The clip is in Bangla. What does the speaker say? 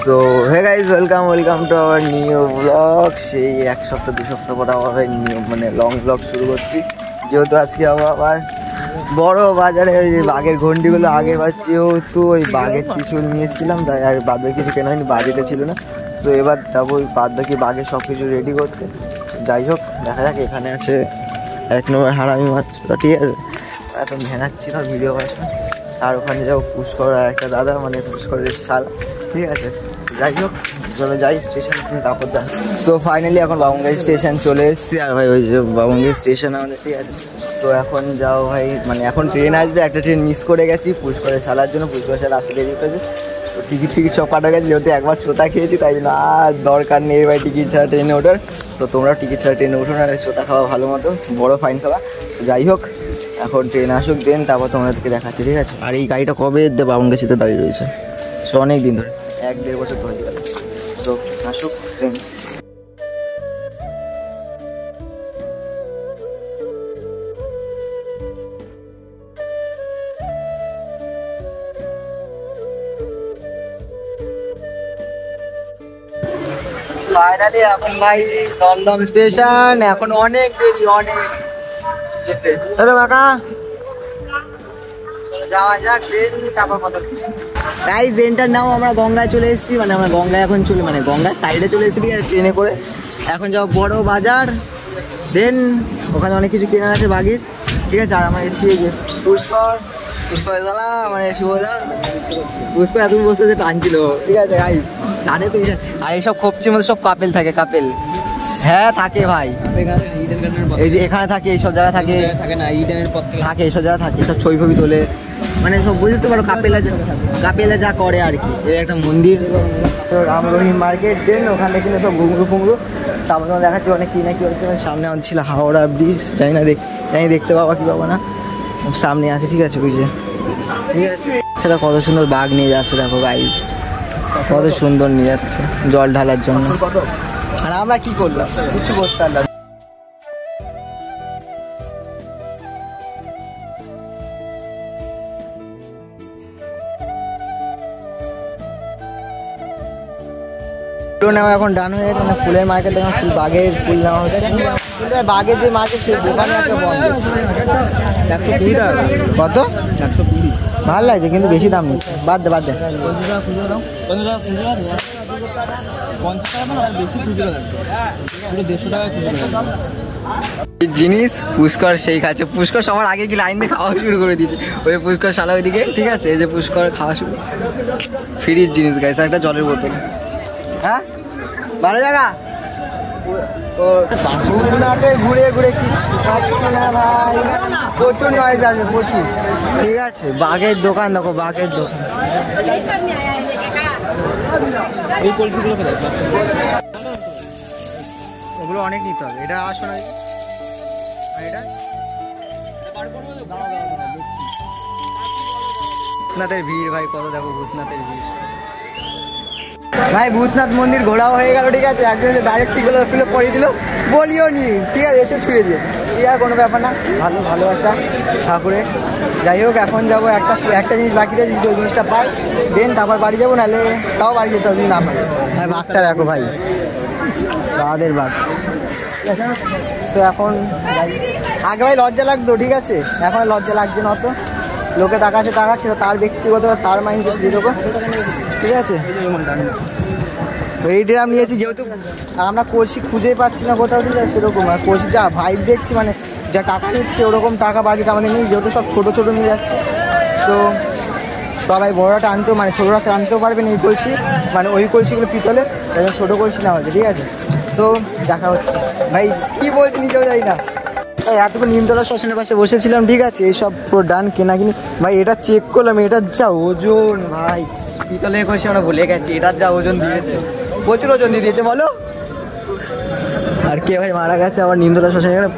So hey guys welcome to our new blog. সেই এক সপ্তাহ 2 সপ্তাহ পর আবার নিউ মানে লং ব্লগ শুরু করছি, যেহেতু আজকে আবার বড় বাজারে ওই বাঘের ঘন্টিগুলো আগের বার যেহেতু ওই বাঘের ত্রিশূল নিয়ে এসেছিলাম, তাই আর বাদ বাকি কিছু কেনা হয়নি, বাজেটে ছিল না। সো এবার যাবো ওই বাদ বাকি বাঘের সব কিছু রেডি করতে। যাই হোক দেখা যাক। এখানে আছে 1 নম্বর হারামি মাছ, ঠিক আছে, এখন ভেঙাচ্ছি না ভিডিও বাসা। আর ওখানে যাবো পুষ্কর আর একটা দাদা, মানে পুষ্করের শাল, ঠিক আছে। যাই হোক চলো যাই স্টেশন, তারপর দেখ। সো ফাইনালি এখন বাবুঙ্গাই স্টেশন চলে এসেছি। আর ভাই ওই যে বাবুঙ্গাই স্টেশন আমাদের, ঠিক আছে। তো এখন যাও ভাই, মানে এখন ট্রেন আসবে, একটা ট্রেন মিস করে গেছি পুষ্করের শালার জন্য। পুষ্করের শালা আসতে দেরি হয়েছে, তো টিকিট সব কাটা গেছে, যেহেতু একবার ছোটা খেয়েছি তাই জন্য আর দরকার নেই ভাই টিকিট ছাড়া ট্রেনে ওঠার। তো তোমরা টিকিট ছাড়া ট্রেনে উঠো না, ছোটা খাওয়া ভালো মতো, বড় ফাইন খাওয়া। যাই হোক এখন ট্রেন আসুক, দেন তারপর তোমাদেরকে দেখাচ্ছি, ঠিক আছে। আর এই গাড়িটা কবে বাবুঙ্গাছিতে দাঁড়িয়ে রয়েছে, সো অনেক দিন ধরে, 1-1.5 বছর তো হয়ে গেল। তো আসুক ট্রেন। ফাইনালি এখন ভাই দমদম স্টেশন, এখন অনেক দেরি, অনেক যেতে। কাকা যাওয়া যাক, ট্রেন তারপর কথা হচ্ছে। তাই ট্রেনটার নাম আমরা গঙ্গায় চলে এসেছি, মানে আমরা গঙ্গায় এখন চলে, মানে গঙ্গার সাইডে চলে এসেছি ট্রেনে করে। এখন যাবো বড় বাজার, দেন ওখানে অনেক কিছু কেনার আছে বাঘের, ঠিক আছে। আর আমার এসছি পুষ্কর দাদা, মানে শুভদা পুষ্কর এত বসতে যে টানছিল, ঠিক আছে গাইস, টানে তো। আর এইসব খোপচির মধ্যে সব কাপেল থাকে, কাপেল, হ্যাঁ থাকে ভাই, এই যে এখানে থাকে, এইসব জায়গা থাকে না, থাকে এইসব জায়গা থাকে, সব ছবি ফবি তোলে, মানে সব বুঝতে পারো কাপেলা যা করে আর কি। এর একটা মন্দির, তো রাম রহিম মার্কেট, দেন ওখান থেকে সব ঘুঙরু ফুঙরু। তারপর তোমার দেখাচ্ছি অনেক কি না কি হচ্ছে। সামনে আমাদের ছিল হাওড়া ব্রিজ, জানি দেখতে পাবা কি পাবা না, সামনে আছে, ঠিক আছে, বুঝলে, ঠিক আছে। সেটা কত সুন্দর বাঘ নিয়ে যাচ্ছে, দেখো গাইস, কত সুন্দর নিয়ে যাচ্ছে জল ঢালার জন্য। আর আমরা কি করলাম, কিছু করতে পারলাম। নেওয়া এখন ডান হয়ে গেছে, মানে ফুলের মার্কেট দেখলাম, ফুল বাঘের ফুল নেওয়া হচ্ছে। বাঘের যে মার্কেট সেই দোকানে একটা বন্ধ। 120 টাকা। কত? 120। ভালো লাগছে কিন্তু বেশি দাম নেই, বাদ দে। জিনিস পুষ্কর সেই খাচ্ছে, পুষ্কর সবার আগে কি লাইন দিয়ে খাওয়া শুরু করে দিয়েছে, ওই পুষ্কর শালা ওইদিকে, ঠিক আছে। এই যে পুষ্কর খাওয়া শুরু, ফ্রির জিনিস গাইছে, একটা জলের বোতল, হ্যাঁ ভালো জায়গা। ও বাসুনাতে ঘুরে কি খাচ্ছি না ভাই, প্রচুর নয় যাবে, প্রচুর, ঠিক আছে। বাঘের দোকান দেখো, বাঘের দোকান। ওগুলো অনেক নিতে হবে, এটা আসো না, এটা ভূতনাথের ভিড় ভাই, কত দেখো ভূতনাথের ভিড় ভাই। ভূতনাথ মন্দির ঘোরাও হয়ে গেল, ঠিক আছে। একজন ডাইরেক্ট টিগুলো ফিলে পরিয়ে দিল, বলিও নি, ঠিক আছে, এসে ছুঁয়ে দিয়েছে, ঠিক আছে, কোনো ব্যাপার না, ভালোবাসা ঠাকুরে। যাই হোক এখন যাবো, একটা জিনিস বাকি রয়েছে, যদি ওই জিনিসটা পাই দেন তারপর বাড়ি যাবো, নাহলে তাও বাড়ি যেতে হবে যদি না পাই। ভাই বাঘটা দেখো ভাই, দাদাদের বাঘ, ঠিক আছে। তো এখন আগে ভাই লজ্জা লাগতো, ঠিক আছে, এখন লজ্জা লাগছে না অত। লোকে তাকাচ্ছে, তার ব্যক্তিগত, তার মাইন্ডসেট যেরকম, ঠিক আছে। এই ড্রাম নিয়েছি যেহেতু আমরা কলসি খুঁজেই পাচ্ছি না কোথাও, ঠিক আছে, সেরকম। আর কলসি যা ভাইব দেখছি, মানে যা টাকা নিচ্ছে ওরকম টাকা বাজেট আমাদের নেই, যেহেতু সব ছোটো নিয়ে যাচ্ছে। তো সবাই বড়োটা আনতেও, মানে ছোটোটা আনতেও পারবেন এই কলসি, মানে ওই কলসিগুলো পিতলে, ছোটো কলসি না হচ্ছে, ঠিক আছে। তো দেখা হচ্ছে ভাই, কি বলছি নিজেও যাই না। এতক্ষণ নিমতলা শ্মশানের পাশে বসেছিলাম, ঠিক আছে, এইসব পুরো ডান কেনাকিনি। ভাই এটা চেক করলাম, এটার যা ওজন ভাই, পিতলের কলসি আমরা ভুলে গেছি, এটার যা ওজন দিয়েছে, প্রচুর ওজন দিয়ে দিয়েছে বলো। আর কে ভাই মারা গেছে আবার নিমতলা শ্মশানে।